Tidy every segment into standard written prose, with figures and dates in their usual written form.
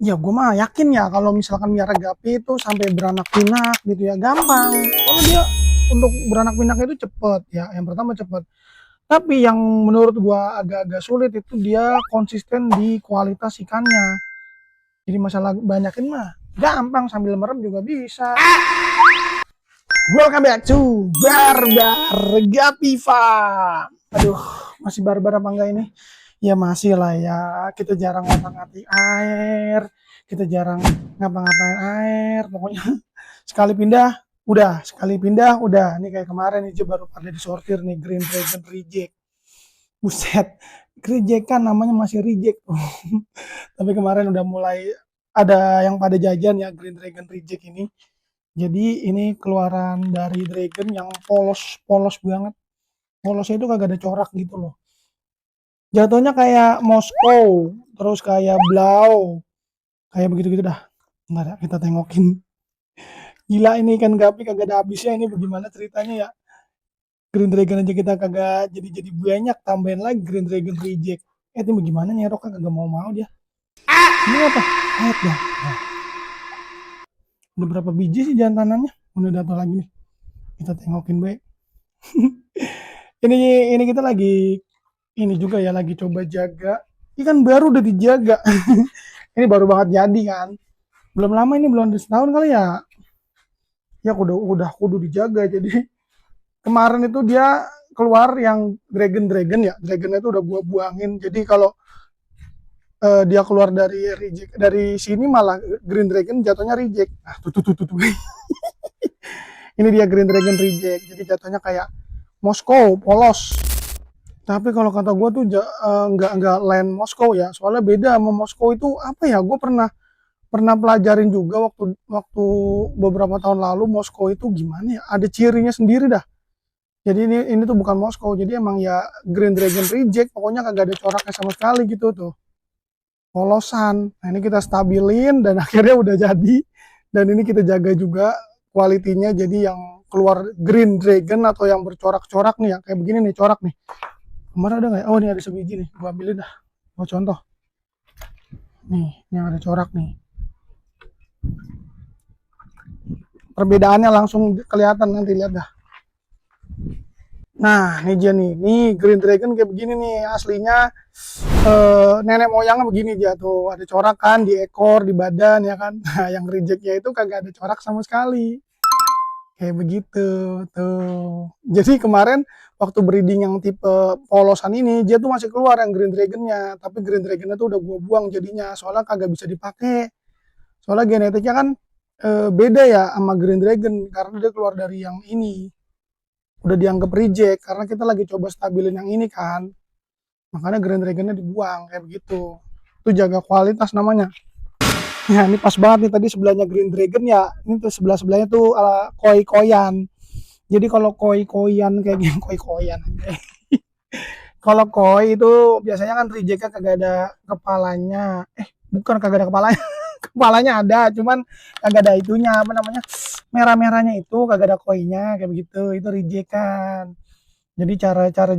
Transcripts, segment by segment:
Ya gue mah yakin ya kalau misalkan miara gapi itu sampai beranak pinak gitu ya gampang. Kalau dia untuk beranak pinak itu cepet ya. Yang pertama cepet. Tapi yang menurut gua agak-agak sulit itu dia konsisten di kualitas ikannya. Jadi masalah banyakin mah gampang sambil merem juga bisa. Welcome back to Barbar Gapiva. Aduh, masih barbar apa enggak ini? Ya masih lah ya. Kita jarang ngotak-ngatik air, kita jarang ngapa-ngapain air. Pokoknya sekali pindah, udah. Nih kayak kemarin nih baru pada disortir nih Green Dragon Reject. Buset, reject kan namanya masih reject tuh. Tapi kemarin udah mulai ada yang pada jajan ya Green Dragon Reject ini. Jadi ini keluaran dari Dragon yang polos banget. Polosnya itu kagak ada corak gitu loh. Jatuhnya kayak Moskow, terus kayak Blau, kayak begitu-gitu dah. Nggak ada, kita tengokin. Gila ini kan Gapi kagak ada habisnya, ini bagaimana ceritanya ya. Green Dragon aja kita kagak jadi banyak, tambahin lagi Green Dragon Reject. Itu bagaimana nyerok kan kagak mau dia. Ini apa? Air dah. Nah, udah berapa biji sih jantanannya? Udah datang lagi nih. Kita tengokin baik. ini kita lagi ini juga ya lagi coba jaga. Ini kan baru udah dijaga. Ini baru banget jadi kan. Belum lama ini belum setahun kali ya. Ya udah kudu dijaga. Jadi kemarin itu dia keluar yang dragon ya. Dragonnya itu udah gua buangin. Jadi kalau dia keluar dari reject dari sini malah Green Dragon jatuhnya reject. Nah, tuh. Ini dia Green Dragon reject. Jadi jatuhnya kayak Moskow polos. Tapi kalau kata gue tuh nggak land Moskow ya. Soalnya beda sama Moskow itu apa ya? Gue pernah pelajarin juga waktu beberapa tahun lalu Moskow itu gimana ya? Ada cirinya sendiri dah. Jadi ini tuh bukan Moskow. Jadi emang ya Green Dragon reject. Pokoknya kagak ada coraknya sama sekali gitu tuh. Polosan. Nah ini kita stabilin dan akhirnya udah jadi. Dan ini kita jaga juga kualitinya jadi yang keluar Green Dragon atau yang bercorak-corak nih ya. Kayak begini nih corak nih. Kemarin ada nggak ya? Oh ini ada sebiji nih. Gua ambilin dah. Gua contoh. Nih, yang ada corak nih. Perbedaannya langsung kelihatan nanti lihat dah. Nah, ini dia nih. Nih Green Dragon kayak begini nih aslinya. Nenek moyangnya begini dia tuh, ada corak kan di ekor, di badan ya kan. Nah, yang rejectnya itu kagak ada corak sama sekali. Kayak begitu tuh. Jadi kemarin waktu breeding yang tipe polosan ini, dia tuh masih keluar yang Green Dragonnya, tapi Green Dragonnya tuh udah gua buang jadinya, soalnya kagak bisa dipakai. Soalnya genetiknya kan beda ya sama Green Dragon karena dia keluar dari yang ini. Udah dianggap reject karena kita lagi coba stabilin yang ini kan. Makanya Green Dragonnya dibuang kayak begitu. Itu jaga kualitas namanya. Ya ini pas banget nih tadi sebelahnya Green Dragon ya. Ini tuh sebelahnya tuh koi-koyan. Jadi kalau koi-koyan kayak gini koi-koyan. Kalau koi itu biasanya kan rejectnya kagak ada kepalanya. Bukan kagak ada kepalanya. Kepalanya ada, cuman kagak ada itunya apa namanya? Merah-merahnya itu kagak ada koinya kayak begitu. Itu reject kan. Jadi cara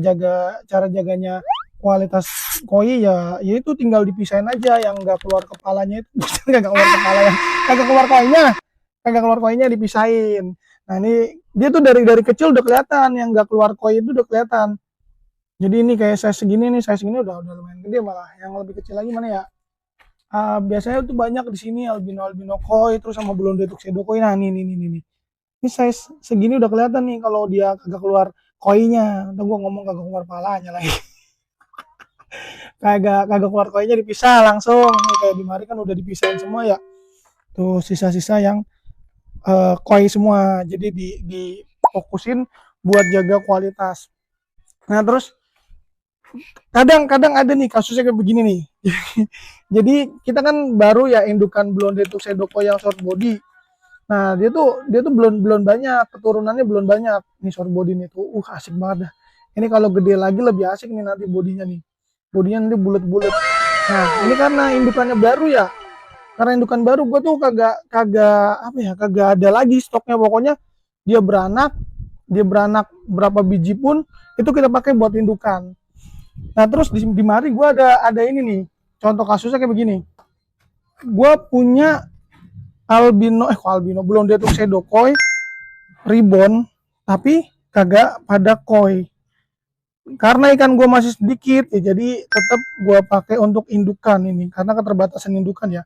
jaganya kualitas koi ya itu tinggal dipisahin aja yang nggak keluar kepalanya itu kagak keluar kepala yang kagak keluar koinya dipisahin. Nah ini dia tuh dari kecil udah kelihatan yang nggak keluar koi itu udah kelihatan. Jadi ini kayak size segini udah lumayan gede malah. Yang lebih kecil lagi mana ya? Biasanya tuh banyak di sini albino koi terus sama blonde tuxedo koi. Nah nih. Ini size segini udah kelihatan nih kalau dia kagak keluar koinya. Ntar gua ngomong kagak keluar palanya lagi. kagak keluar koinya dipisah langsung. Nih kayak di mari kan udah dipisahin semua ya. Tuh sisa-sisa yang koi semua. Jadi difokusin buat jaga kualitas. Nah terus kadang ada nih kasusnya kayak begini nih. Jadi kita kan baru ya indukan blonde tuxedo koi yang short body. Nah dia tuh belum banyak keturunannya belum banyak nih short body nih tuh asik banget dah. Ini kalau gede lagi lebih asik nih nanti bodinya nih. Bodinya nanti bulat-bulat. Nah ini karena indukannya baru ya. Karena indukan baru gue tuh kagak ada lagi stoknya pokoknya dia beranak berapa biji pun itu kita pakai buat indukan. Nah terus di mari gue ada ini nih contoh kasusnya kayak begini. Gua punya albino belum dia tuh shadow koi ribbon, tapi kagak pada koi. Karena ikan gua masih sedikit ya, jadi tetap gua pakai untuk indukan ini karena keterbatasan indukan ya.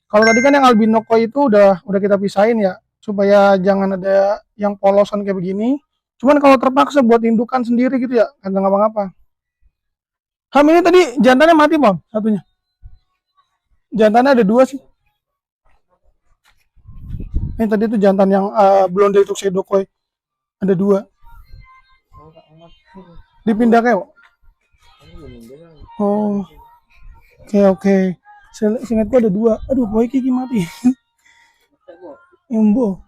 Kalau tadi kan yang albino koi itu udah kita pisahin ya, supaya jangan ada yang polosan kayak begini. Cuman kalau terpaksa buat indukan sendiri gitu ya, kagak ngapa-ngapa. Ham ini tadi jantannya mati bang, satunya. Jantannya ada dua sih. Ini tadi tuh jantan yang blonde itu sedokoi ada dua. Dipindah kayak. Oh, oke oke. Seingatku ada dua. Aduh, boy kiki mati. Imbo.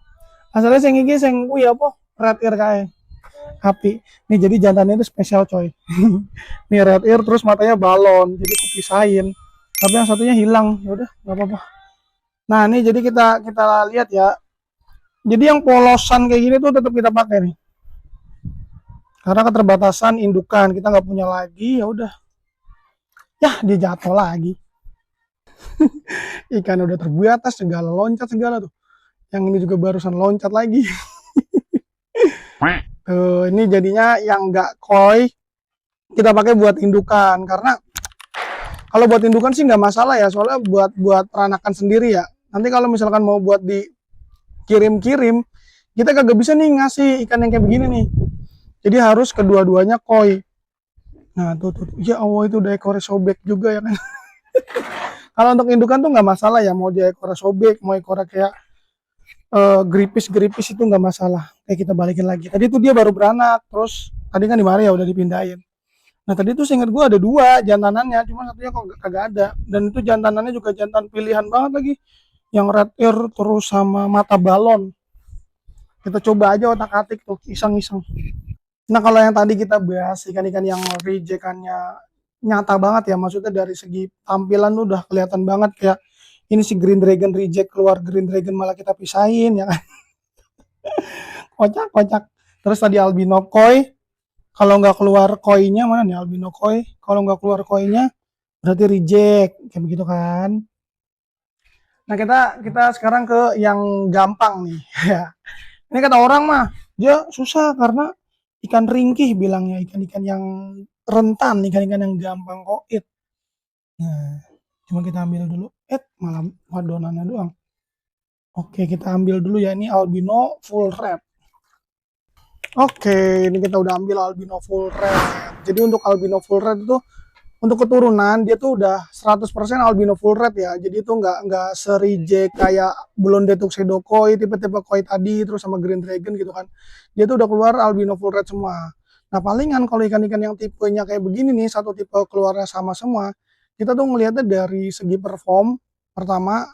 Asalnya sing iki sing kuwi apa? Red ear kae. Api. Nih jadi jantannya itu spesial coy. Nih red ear terus matanya balon. Jadi kupisahin. Tapi yang satunya hilang. Ya udah, nggak apa-apa. Nah, ini jadi kita lihat ya. Jadi yang polosan kayak gini tuh tetap kita pakai nih. Karena keterbatasan indukan, kita nggak punya lagi, ya udah. Ya, dia jatuh lagi. Ikan udah terbuatas segala loncat segala tuh. Yang ini juga barusan loncat lagi. Tuh, ini jadinya yang nggak koi kita pakai buat indukan karena kalau buat indukan sih nggak masalah ya, soalnya buat peranakan sendiri ya. Nanti kalau misalkan mau buat dikirim-kirim, kita kagak bisa nih ngasih ikan yang kayak begini nih. Jadi harus kedua-duanya koi. Nah tuh, ya Allah itu udah ekornya sobek juga ya kan. Kalau untuk indukan tuh nggak masalah ya, mau dia ekornya sobek, mau ekornya kayak geripis-geripis itu nggak masalah. Kayak kita balikin lagi. Tadi tuh dia baru beranak, terus tadi kan di Maria ya udah dipindahin. Nah tadi tuh seingat gue ada dua jantanannya, cuma satunya kok kagak ada. Dan itu jantanannya juga jantan pilihan banget lagi, yang red ear terus sama mata balon. Kita coba aja otak-atik tuh, iseng-iseng. Nah kalau yang tadi kita bahas ikan-ikan yang rejekannya nyata banget ya, maksudnya dari segi tampilan tuh udah kelihatan banget kayak ini si Green Dragon reject keluar Green Dragon malah kita pisahin ya kan. Kocak kocak. Terus tadi albino koi, kalau nggak keluar koinya mana nih albino koi, kalau nggak keluar koinya berarti reject kayak begitu kan. Nah kita sekarang ke yang gampang nih ya. Ini kata orang mah dia susah karena ikan ringkih bilangnya, ikan-ikan yang rentan, ikan-ikan yang gampang koit. Nah, cuma kita ambil dulu. Malah wadonannya doang. Oke, kita ambil dulu ya, ini albino full red. Oke, ini kita udah ambil albino full red. Jadi untuk albino full red itu untuk keturunan dia tuh udah 100% albino full red ya. Jadi itu nggak serije kayak Blonde Tuxedo Koi, tipe-tipe koi tadi terus sama Green Dragon gitu kan. Dia tuh udah keluar albino full red semua. Nah, palingan kalau ikan-ikan yang tipenya kayak begini nih, satu tipe keluarnya sama semua, kita tuh ngelihatnya dari segi perform pertama,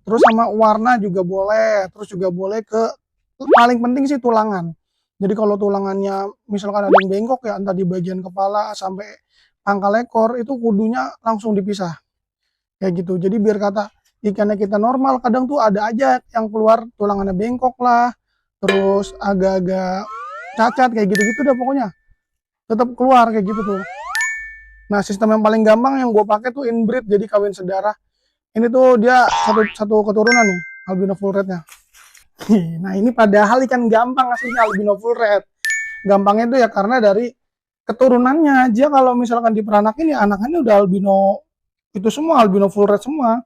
terus sama warna juga boleh, terus juga boleh ke paling penting sih tulangan. Jadi kalau tulangannya misalkan ada yang bengkok ya, entah di bagian kepala sampai pangkal ekor itu kudunya langsung dipisah kayak gitu. Jadi biar kata ikannya kita normal, kadang tuh ada aja yang keluar tulangannya bengkok lah, terus agak-agak cacat kayak gitu-gitu deh pokoknya. Tetap keluar kayak gitu tuh. Nah sistem yang paling gampang yang gue pakai tuh inbreed, jadi kawin sedarah. Ini tuh dia satu keturunan nih albino full rednya. Nah ini padahal ikan gampang aslinya albino full red. Gampangnya tuh ya karena dari keturunannya aja, kalau misalkan diperanakin ya anakannya udah albino itu semua, albino full red semua.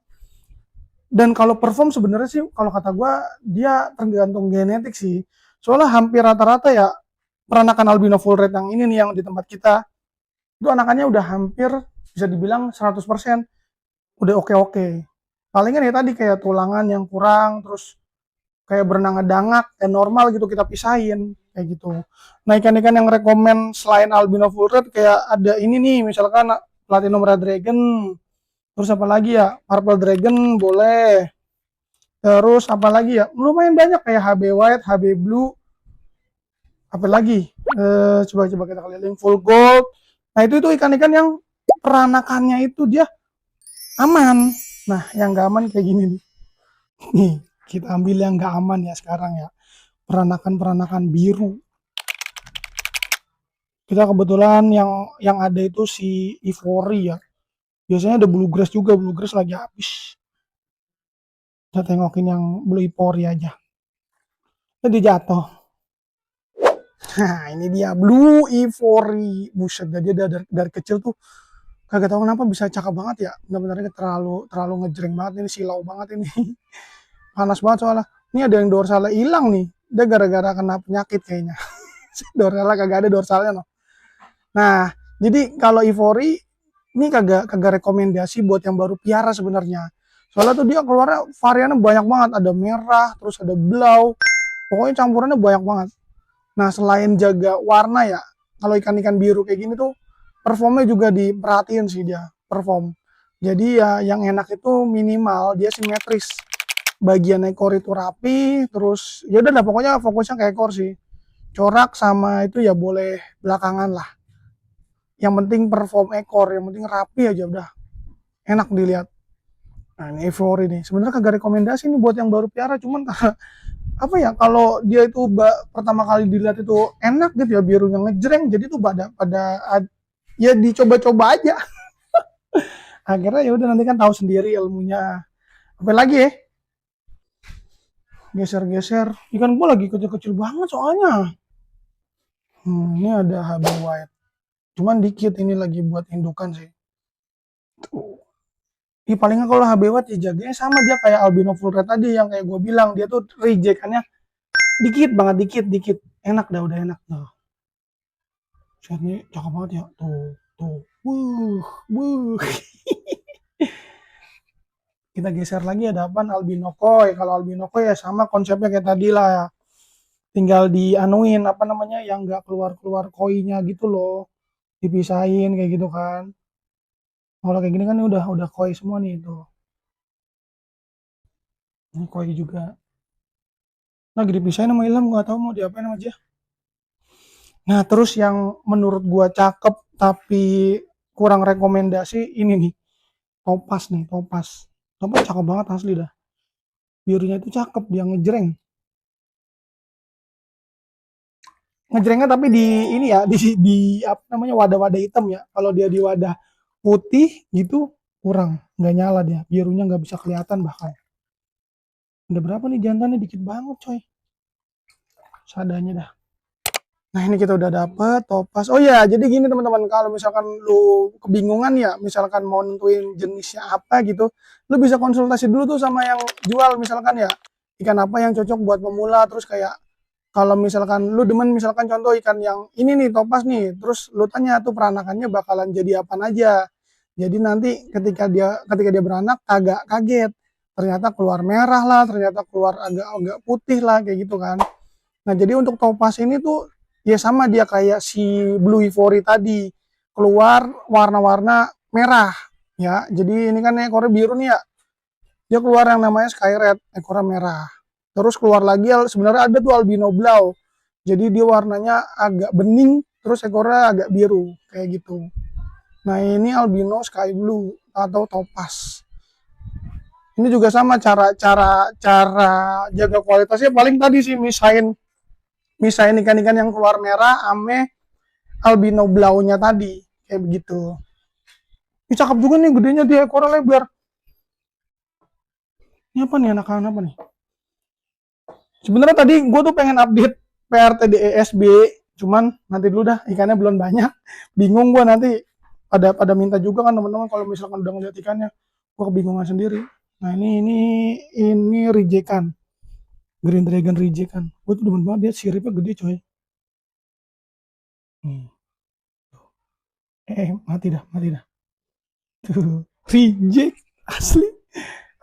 Dan kalau perform sebenarnya sih kalau kata gue dia tergantung genetik sih. Soalnya hampir rata-rata ya peranakan albino full red yang ini nih yang di tempat kita itu anakannya udah hampir bisa dibilang 100% udah oke-oke. Palingan ya tadi kayak tulangan yang kurang, terus kayak berenang dangak kayak normal gitu kita pisahin kayak gitu. Nah ikan-ikan yang rekomen selain albino full red kayak ada ini nih misalkan platinum red dragon, terus apa lagi ya purple dragon boleh, terus apa lagi ya lumayan banyak kayak HB white, HB blue, apa lagi coba kita keliling full gold. Nah itu ikan-ikan yang peranakannya itu dia aman. Nah yang gak aman kayak gini nih. Nih kita ambil yang gak aman ya sekarang ya, peranakan biru. Kita kebetulan yang ada itu si Ivory ya. Biasanya ada bluegrass juga, bluegrass lagi habis. Kita tengokin yang Blue Ivory aja. Tadi jatuh. Nah, ini dia Blue Ivory. Buset, dia dari kecil tuh kagak tahu kenapa bisa cakep banget ya. Benar-benar terlalu ngejreng banget ini, silau banget ini. Panas banget soalnya. Ini ada yang dorsalnya hilang nih. Dia gara-gara kena penyakit kayaknya. Dorsalnya kagak ada dorsalnya loh. Nah, jadi kalau Ivory ini kagak rekomendasi buat yang baru piara sebenarnya. Soalnya tuh dia keluarnya variannya banyak banget, ada merah, terus ada blau. Pokoknya campurannya banyak banget. Nah, selain jaga warna ya, kalau ikan-ikan biru kayak gini tuh performnya juga diperhatiin sih dia, perform. Jadi ya yang enak itu minimal dia simetris. Bagian ekor itu rapi, terus ya udah pokoknya fokusnya ke ekor sih. Corak sama itu ya boleh belakangan lah. Yang penting perform ekor, yang penting rapi aja udah. Enak dilihat. Nah, ini Ivory nih. Sebenarnya kagak rekomendasi nih buat yang baru piara, cuman apa ya, kalau dia itu pertama kali dilihat itu enak gitu ya, birunya ngejreng, jadi tuh pada ya dicoba-coba aja. Akhirnya ya udah nanti kan tahu sendiri ilmunya. Apa lagi ya? Geser-geser. Ikan gua lagi kecil-kecil banget soalnya. Ini ada HB White. Cuman dikit ini lagi buat indukan sih. Tuh. Paling nggak kalau HB White ya jaganya sama dia kayak albino full red tadi yang kayak gue bilang, dia tuh rejekannya dikit banget, dikit. Enak dah, udah enak dah. Set nih cakep banget ya. Tuh. Wuh. Kita geser lagi ada apa? Albino koi. Kalau albino koi ya sama konsepnya kayak tadi lah ya. Tinggal dianuin apa namanya yang nggak keluar koinya gitu loh. Dipisahin kayak gitu kan. Kalau kayak gini kan udah koi semua nih itu. Ini koi juga. Lagi dipisahin sama Ilham, nggak tahu mau diapain sama dia. Nah, terus yang menurut gua cakep tapi kurang rekomendasi ini nih. Topas nih, topas. Topas cakep banget asli dah. Birunya itu cakep, dia ngejreng. Ngejrengnya tapi di ini ya, di apa namanya wadah-wadah hitam ya. Kalau dia di wadah putih gitu kurang, nggak nyala dia. Birunya nggak bisa kelihatan bahkan. Ada berapa nih jantannya, dikit banget coy. Seadanya dah. Nah, ini kita udah dapet topas. Oh ya, jadi gini teman-teman, kalau misalkan lu kebingungan ya, misalkan mau nentuin jenisnya apa gitu, lu bisa konsultasi dulu tuh sama yang jual, misalkan ya, ikan apa yang cocok buat pemula. Terus kayak kalau misalkan lu demen, misalkan contoh ikan yang ini nih topas nih, terus lu tanya tuh peranakannya bakalan jadi apa aja. Jadi nanti ketika dia beranak agak kaget, ternyata keluar merah lah, ternyata keluar agak putih lah kayak gitu kan. Nah, jadi untuk topas ini tuh ya sama dia kayak si Blue Ivory tadi, keluar warna-warna merah ya. Jadi ini kan ekornya biru nih ya. Dia keluar yang namanya Sky Red, ekornya merah. Terus keluar lagi sebenarnya ada tuh albino blau. Jadi dia warnanya agak bening, terus ekornya agak biru kayak gitu. Nah, ini albino sky blue atau topas. Ini juga sama cara jaga kualitasnya, paling tadi sih misain ikan-ikan yang keluar merah ame albino blaunya tadi kayak begitu. Ini cakep juga nih, gedenya dia ekornya lebar. Ini apa nih, anak-anak apa nih? Sebenarnya tadi gue tuh pengen update PRTDESB, cuman nanti dulu dah, ikannya belum banyak. Bingung gue nanti pada minta juga kan teman-teman kalau misalkan udah ngeliat ikannya, gue kebingungan sendiri. Nah, ini rijekan. Green Dragon rijekan. Gue tuh demen banget, dia siripnya gede coy. Mati dah. Tuh, reject asli.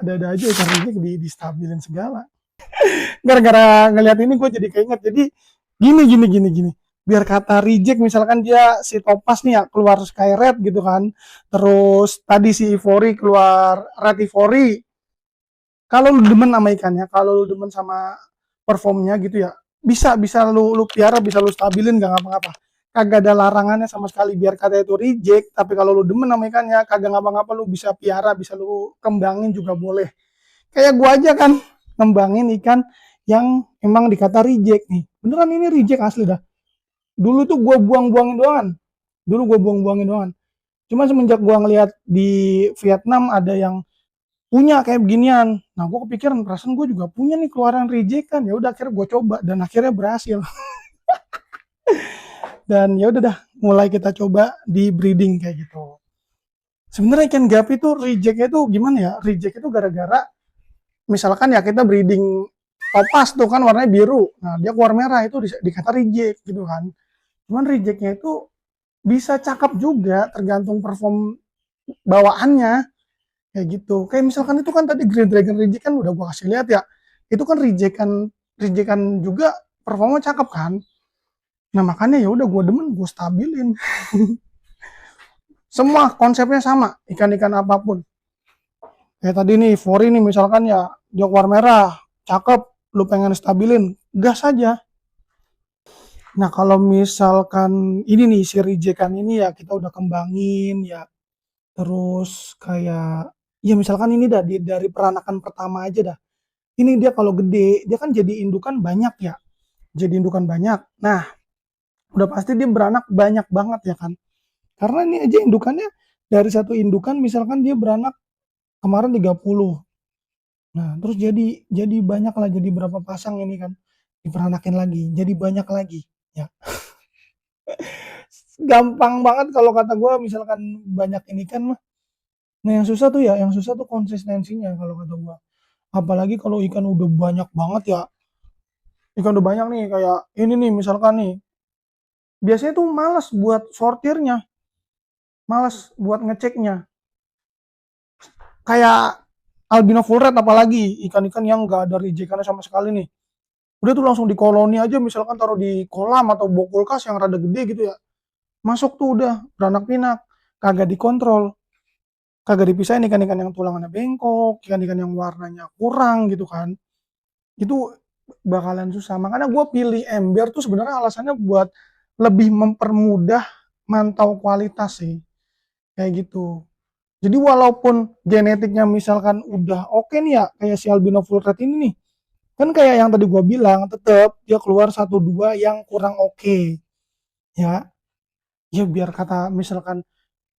Ada aja ikan reject distabilin segala. Gara-gara ngeliat ini gue jadi keinget. Jadi gini. Biar kata reject, misalkan dia si topas nih ya keluar sky red gitu kan. Terus tadi si Ivory keluar red Ivory. Kalau lu demen sama ikannya, kalau lu demen sama performnya gitu ya, bisa lu piara, bisa lu stabilin, gak ngapa-ngapa. Kagak ada larangannya sama sekali. Biar kata itu reject, tapi kalau lu demen sama ikannya, kagak ngapa-ngapa, lu bisa piara, bisa lu kembangin juga boleh. Kayak gua aja kan ngembangin ikan yang emang dikata reject nih. Beneran ini reject asli dah. Dulu tuh gua buang-buangin doang. Cuma semenjak gua ngeliat di Vietnam ada yang punya kayak beginian, Nah, gue kepikiran perasaan gue juga punya nih keluaran reject kan. Ya udah akhirnya gue coba dan akhirnya berhasil. Dan ya udah dah, mulai kita coba di breeding kayak gitu. Sebenarnya ikan gapi itu rejectnya itu gimana ya? Reject itu gara-gara misalkan ya kita breeding topas tuh kan warnanya biru. Nah, dia keluar merah itu dikata reject gitu kan. Cuman rejectnya itu bisa cakep juga tergantung perform bawaannya kayak gitu. Kayak misalkan itu kan tadi Green Dragon reject kan udah gua kasih lihat ya. Itu kan rejectan juga performa cakep kan. Nah, makanya ya udah gua demen, gua stabilin. Semua konsepnya sama, ikan-ikan apapun. Kayak tadi nih, Fori nih misalkan ya, dia keluar merah, cakep, lu pengen stabilin, gas aja. Nah, kalau misalkan ini nih, si rejekan ini ya kita udah kembangin ya, terus kayak, ya misalkan ini dah dari peranakan pertama aja dah. Ini dia kalau gede, dia kan jadi indukan banyak ya, jadi indukan banyak. Nah, udah pasti dia beranak banyak banget ya kan. Karena ini aja indukannya dari satu indukan misalkan dia beranak kemarin 30. Nah, terus jadi banyak lah, jadi berapa pasang ini kan diperanakin lagi, jadi banyak lagi. Ya, gampang banget kalau kata gue misalkan banyak ini kan mah. Nah, yang susah tuh ya, yang susah tuh konsistensinya kalau kata gue. Apalagi kalau ikan udah banyak banget ya, ikan udah banyak nih kayak ini nih misalkan nih, biasanya tuh males buat sortirnya, males buat ngeceknya. Kayak albino full red apalagi ikan-ikan yang gak ada rejekannya sama sekali nih. Udah tuh langsung di koloni aja misalkan taruh di kolam atau bok kulkas yang rada gede gitu ya. Masuk tuh udah beranak pinak, kagak dikontrol, kagak dipisahin ikan-ikan yang tulangannya bengkok, ikan-ikan yang warnanya kurang gitu kan. Itu bakalan susah. Makanya gue pilih ember tuh sebenarnya alasannya buat lebih mempermudah mantau kualitas sih. Kayak gitu. Jadi walaupun genetiknya misalkan udah oke nih ya, kayak si albino full red ini nih, kan kayak yang tadi gue bilang, tetap dia keluar satu dua yang kurang oke. Ya, ya biar kata misalkan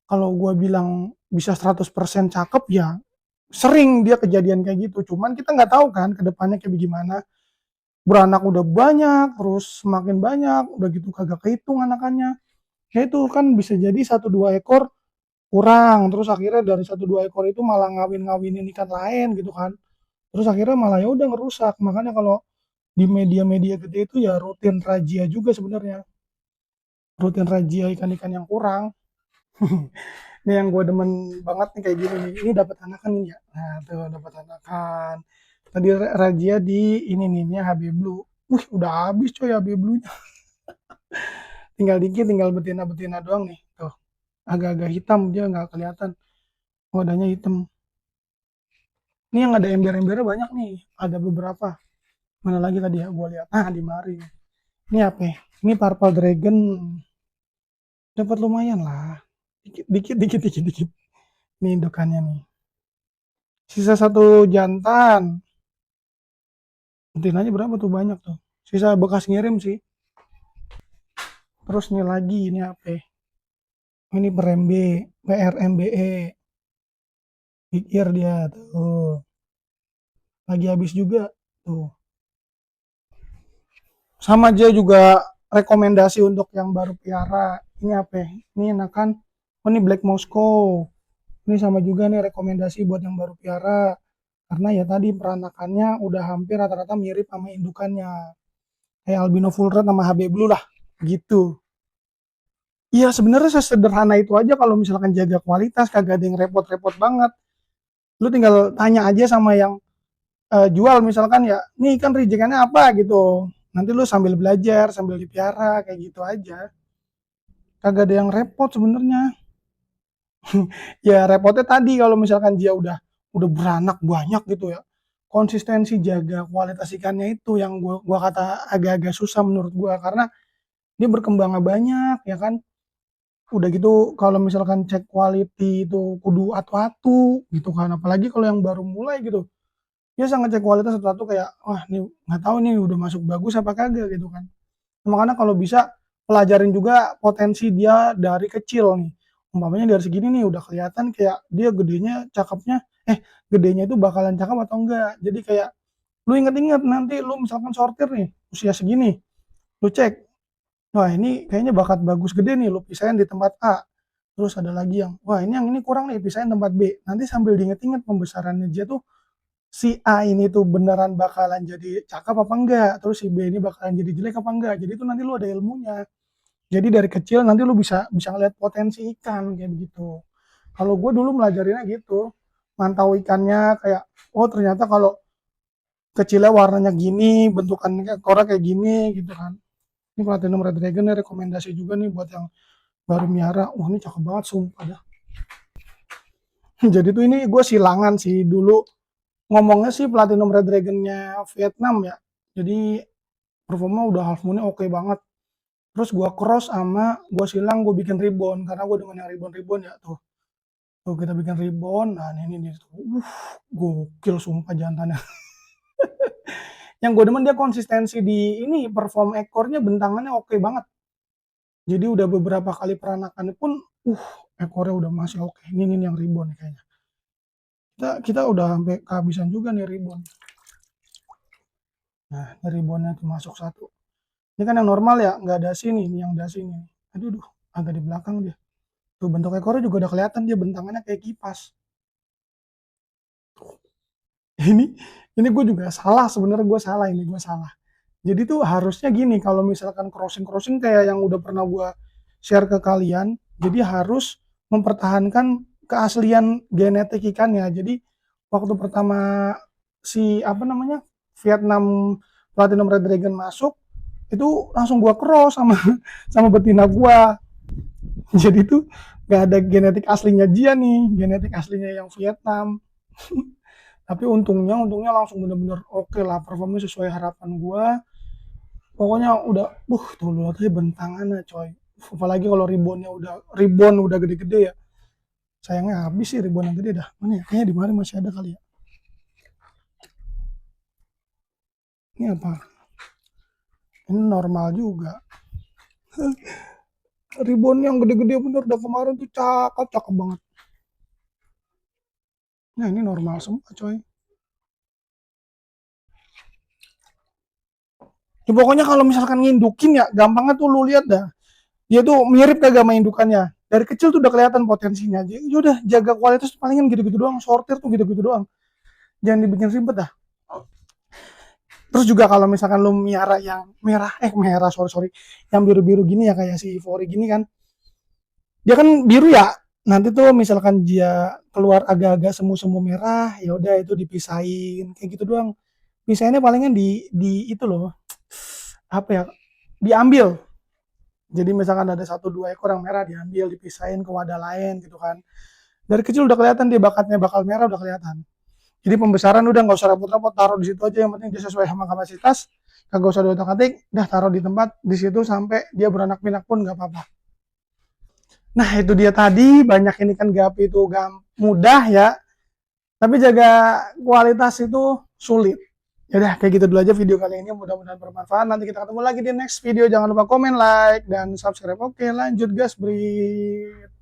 kalau gue bilang bisa 100% cakep ya sering dia kejadian kayak gitu. Cuman kita nggak tahu kan ke depannya kayak gimana. Beranak udah banyak, terus semakin banyak, udah gitu kagak kehitung anakannya. Ya itu kan bisa jadi satu dua ekor kurang, terus akhirnya dari satu dua ekor itu malah ngawin-ngawinin ikan lain gitu kan. Terus akhirnya malah ya udah ngerusak. Makanya kalau di media-media gede itu ya rutin razia juga sebenarnya. Rutin razia ikan-ikan yang kurang. Ini yang gue demen banget nih kayak gini nih. Ini dapat anakan ini ya. Nah, tuh dapat anakan. Tadi razia di ini nih, ini HB Blue. Wih, udah habis coy HB Blue-nya. Tinggal dikit, tinggal betina-betina doang nih. Tuh, agak-agak hitam dia nggak kelihatan. Wadahnya hitam. Ini yang ada ember-embernya banyak nih. Ada beberapa. Mana lagi tadi ya gue lihat. Ah, di mari. Ini apa ya? Ini Purple Dragon. Dapat lumayan lah. Dikit, dikit, dikit, dikit, dikit. Ini indukannya nih. Sisa satu jantan. Betinanya berapa tuh? Banyak tuh. Sisa bekas ngirim sih. Terus nih lagi, ini apa ya? Ini PRMBE. Big Ear dia tuh. Lagi habis juga tuh. Sama aja juga rekomendasi untuk yang baru piara. Ini apa ya? Ini enakan. Oh, ini Black Moscow. Ini sama juga nih rekomendasi buat yang baru piara. Karena ya tadi peranakannya udah hampir rata-rata mirip sama indukannya. Kayak albino full red sama HB blue lah. Gitu. Iya sebenarnya sesederhana itu aja kalau misalkan jaga kualitas kagak ada yang repot-repot banget. Lu tinggal tanya aja sama yang jual misalkan ya, nih kan rejekannya apa gitu. Nanti lu sambil belajar, sambil dipiara kayak gitu aja. Kagak ada yang repot sebenarnya. Ya repotnya tadi kalau misalkan dia udah beranak banyak gitu ya. Konsistensi jaga kualitas ikannya itu yang gua kata agak-agak susah menurut gua karena dia berkembangnya banyak ya kan. Udah gitu kalau misalkan cek quality itu kudu atu-atu gitu kan. Apalagi kalau yang baru mulai gitu. Dia sangat cek kualitas satu-satu kayak wah ini nggak tahu nih udah masuk bagus apa kagak gitu kan. Makanya kalau bisa pelajarin juga potensi dia dari kecil nih. Umpamanya dari segini nih udah kelihatan kayak dia gedenya, cakepnya gedenya itu bakalan cakep atau enggak. Jadi kayak lu inget-inget nanti lu misalkan sortir nih usia segini, lu cek, wah ini kayaknya bakat bagus gede nih, lu pisahin di tempat A. Terus ada lagi yang, wah ini yang ini kurang nih, pisahin tempat B. Nanti sambil diinget-inget pembesarannya dia tuh, si A ini tuh beneran bakalan jadi cakep apa enggak, terus si B ini bakalan jadi jelek apa enggak. Jadi itu nanti lu ada ilmunya. Jadi dari kecil nanti lu bisa bisa ngeliat potensi ikan kayak begitu. Kalau gue dulu melajarinya gitu, mantau ikannya kayak, oh ternyata kalau kecilnya warnanya gini, bentukannya korak kayak gini gitu kan. Ini Platinum Red Dragon nih rekomendasi juga nih buat yang baru miara. Wah ini cakep banget sumpah dah. Jadi tuh ini gue silangan sih dulu, ngomongnya sih Platinum Red Dragonnya Vietnam ya. Jadi performa udah half moonnya oke banget. Terus gue cross sama gue silang, gue bikin ribbon karena gue dengan yang ribbon ya tuh. Tuh kita bikin ribbon. Nah ini nih tuh. Gokil sumpah jantannya. Yang gue demen dia konsistensi di ini, perform ekornya bentangannya oke banget. Jadi udah beberapa kali peranakan pun ekornya udah masih oke. Ini yang ribbon nih kayaknya. Kita udah sampai kehabisan juga nih ribbon. Nah, ini ribbonnya tuh masuk satu. Ini kan yang normal ya, nggak ada sini, ini yang ada sini. Aduh, agak di belakang dia. Tuh bentuk ekornya juga udah kelihatan dia bentangannya kayak kipas. Ini ini gue juga salah sebenarnya, gue salah ini, gue salah. Jadi tuh harusnya gini, kalau misalkan crossing kayak yang udah pernah gue share ke kalian, jadi harus mempertahankan keaslian genetik ikannya. Jadi waktu pertama si apa namanya Vietnam Platinum Red Dragon masuk, itu langsung gua cross sama sama betina gua. Jadi tuh gak ada genetik aslinya dia nih, genetik aslinya yang Vietnam. Tapi untungnya langsung bener-bener oke lah, performnya sesuai harapan gua. Pokoknya udah, tuh lihat aja bentangannya coy. Apalagi kalau ribbon udah gede-gede ya. Sayangnya habis sih ribbon yang gede dah. Mana ya? Kayaknya di mana masih ada kali ya. Ini apa? Ini normal juga. Ribbon yang gede-gede bener dah kemarin tuh cakep banget. Nah ini normal semua coy. Ya pokoknya kalau misalkan ngindukin ya gampangnya tuh lu lihat dah. Dia tuh mirip kagak sama indukannya. Dari kecil tuh udah kelihatan potensinya. Jadi udah jaga kualitas palingan gitu-gitu doang, sortir tuh gitu-gitu doang. Jangan dibikin ribet dah. Terus juga kalau misalkan lu miara yang merah sorry, yang biru-biru gini ya kayak si Ivory gini kan, dia kan biru ya, nanti tuh misalkan dia keluar agak-agak semu-semu merah, ya udah itu dipisahin kayak gitu doang. Pisahinnya palingan di itu loh, apa ya, diambil. Jadi misalkan ada 1-2 ekor yang merah diambil, dipisahin ke wadah lain gitu kan. Dari kecil udah kelihatan dia bakatnya bakal merah udah kelihatan. Jadi pembesaran udah nggak usah repot-repot, taruh di situ aja, yang penting dia sesuai sama kapasitas. Kagak usah diotak-atik, dah taruh di tempat di situ sampai dia beranak pinak pun nggak apa-apa. Nah itu dia tadi, banyak ini kan gapi itu mudah ya, tapi jaga kualitas itu sulit. Yaudah kayak gitu dulu aja video kali ini, mudah-mudahan bermanfaat. Nanti kita ketemu lagi di next video. Jangan lupa komen, like, dan subscribe. Oke lanjut gas, Brit.